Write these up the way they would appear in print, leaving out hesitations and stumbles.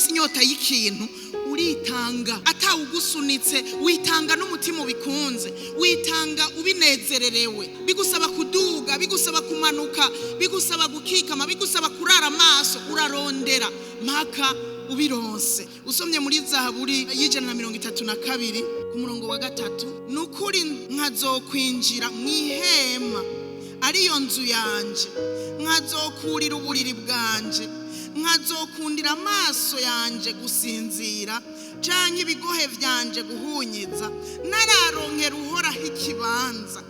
ufise inyota y'ikintu uritanga atawugusunitse, witanga n'umutima ubikunze, witanga ubinezererewe, bigusaba kuduga, bigusaba kumanuka, bigusaba gukikama, bigusaba kurara amaso, urarondera mpaka ubironse. Usomye muri Zaburi y'Ijana-na-32 ku murongo wa 3, nukuri nkazokwinjira mw'ihema ariyo nzu yanje, nkazokurira uburiri bwanje, nkazokundira amaso yanje gusinzira, canke ibigohe vyanje guhunyiza, nararonkera uhoraho ikibanza,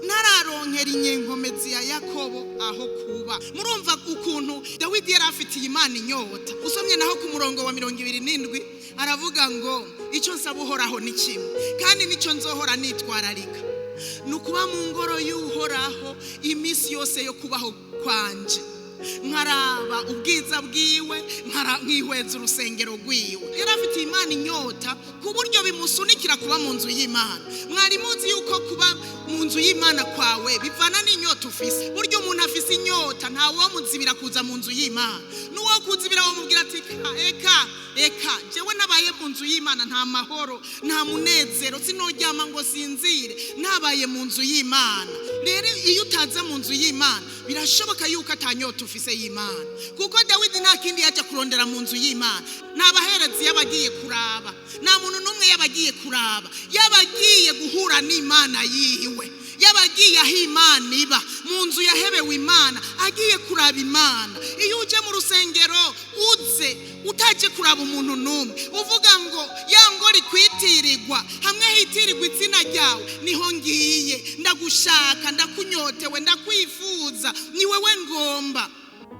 nararonkera inyenkomezi ya Yakobo aho kuba. Murumva ukuntu Dawidi yari afitiye Imana inyota. Usomye naho ku murongo wa 27 aravuga ngo ico nsaba uhoraho ni kimwe, kandi nico nzohora nitwararika, nukuba mu ngoro y'uhoraho imisi yose yo kubaho kwanje, nkaraba ubwiza bwiwe, nkihweza urusengero rwiwe. Yari afitiye Imana inyota ku buryo bimusunikira kuba mu nzu y'Imana. Mwari muzi yuko kuba mu nzu y'Imana kwawe bivana n'inyota ufise. Buryo umuntu afise inyota ntawe wo muzibira kuza mu nzu y'Imana. Nuwo kuzibira wo mubwira ati eka jewe nabaye mu nzu y'Imana nta mahoro, nta munezero, sinoryama ngo sinzire, nabaye mu nzu y'Imana. Rero iyo utaza mu nzu y'Imana birashoboka yuko atanyota ufise y'Imana, kuko Dawidi nta kindi yaje kurondera mu nzu y'Imana. N'abaherezi yabagiye kuraba, nta muntu n'umwe yabagiye kuraba, yabagiye guhura n'Imana yiwe, yabagiye aho Imana iba, mu nzu yahebewe Imana, agiye kuraba Imana. Iyo uje mu rusengero uze utaje kuraba umuntu n'umwe, uvuga ngo ya ngori kwitirirwa, hamwe hitirirwa izina ryawe, niho ngiye, ndagushaka, ndakunyotewe, ndakwifuza, ni wewe ngomba.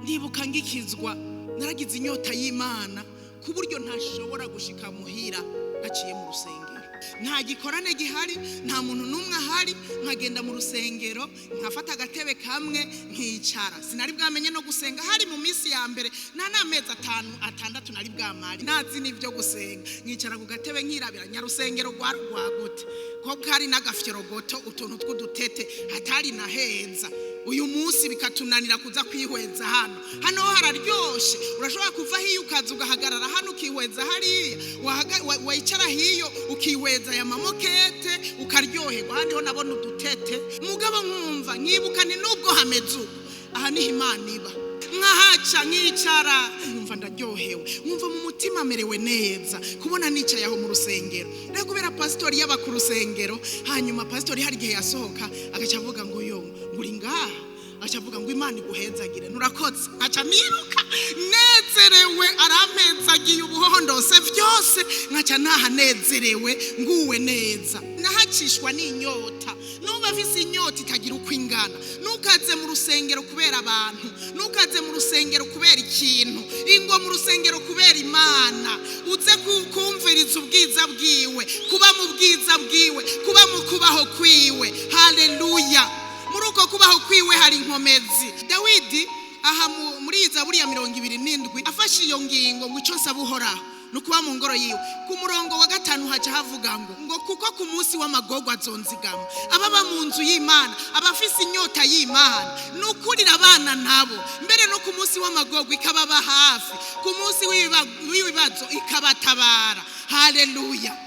Ndibuka ngikizwa, naragize inyota y'Imana ku buryo ntashobora gushika muhira aciye mu rusengero. Nta gikorane gihari, nta muntu n'umwe ahari, nkagenda mu rusengero, nkafata agatebe kamwe nkicara. Sinari bwamenye no gusenga, hari mu minsi ya mbere nta n'amezi 5-6 nari bwamari, nazi n'ibyo gusenga. Nkicara ku gatebe nkirabira, nyarusengero rwagute ko kari n'agafyorogoto, utuntu tw'udutete, hatari na heza. Uyu munsi bikatunanira kuza kwihweza hano hararyoshe. Urashobora kuva hiyo ukaza ugahagarara hano ukihweza hariya, wicara hiyo ukihweza ya mamokete ukaryoherwa. Handi ho nabona udutete, mugabo nkumva nkibukane nubwo hameze uko, aha niho Imana iba. Nkahaca nkicara nkumva ndaryohewe, nkumva mu mutima amerewe neza kubona nicaye aho mu rusengero. Rero kubera pastori yaba ku rusengero, hanyuma pastori hari igihe yasohoka agaca avuga ngo yo nguri ngaha, agaca avuga ngo Imana iguhezagire, nurakoze. Aca niruka nezerewe, arampezagiye ubuhondose vyose, nkaca nahanezerewe nguwe neza. Nahacishwa n'inyota. Nuba afise inyota itagira uko ingana, nukaze mu rusengero kubera abantu, nukaze mu rusengero kubera ikintu, ingo mu rusengero kubera Imana, uze kumviriza ubwiza bwiwe, kuba mu bwiza bwiwe, kuba mu kubaho kwiwe. Haleluya! Muri uko kubaho kwiwe hari inkomezi. Dawidi aha muri Zaburi ya 27 afashe iyo ngingo ngo ico nsaba uhoraho nukuba mu ngoro yiwe. Ku murongo wa 5 haca havuga ngo kuko ku munsi w'amagorwa azonzigama ababa mu nzu y'Imana, abafise inyota y'Imana, nukurira abana nabo, mbere no ku munsi w'amagorwa ikababa hafi, ku munsi w'ibibazo ikabatabara. Haleluya!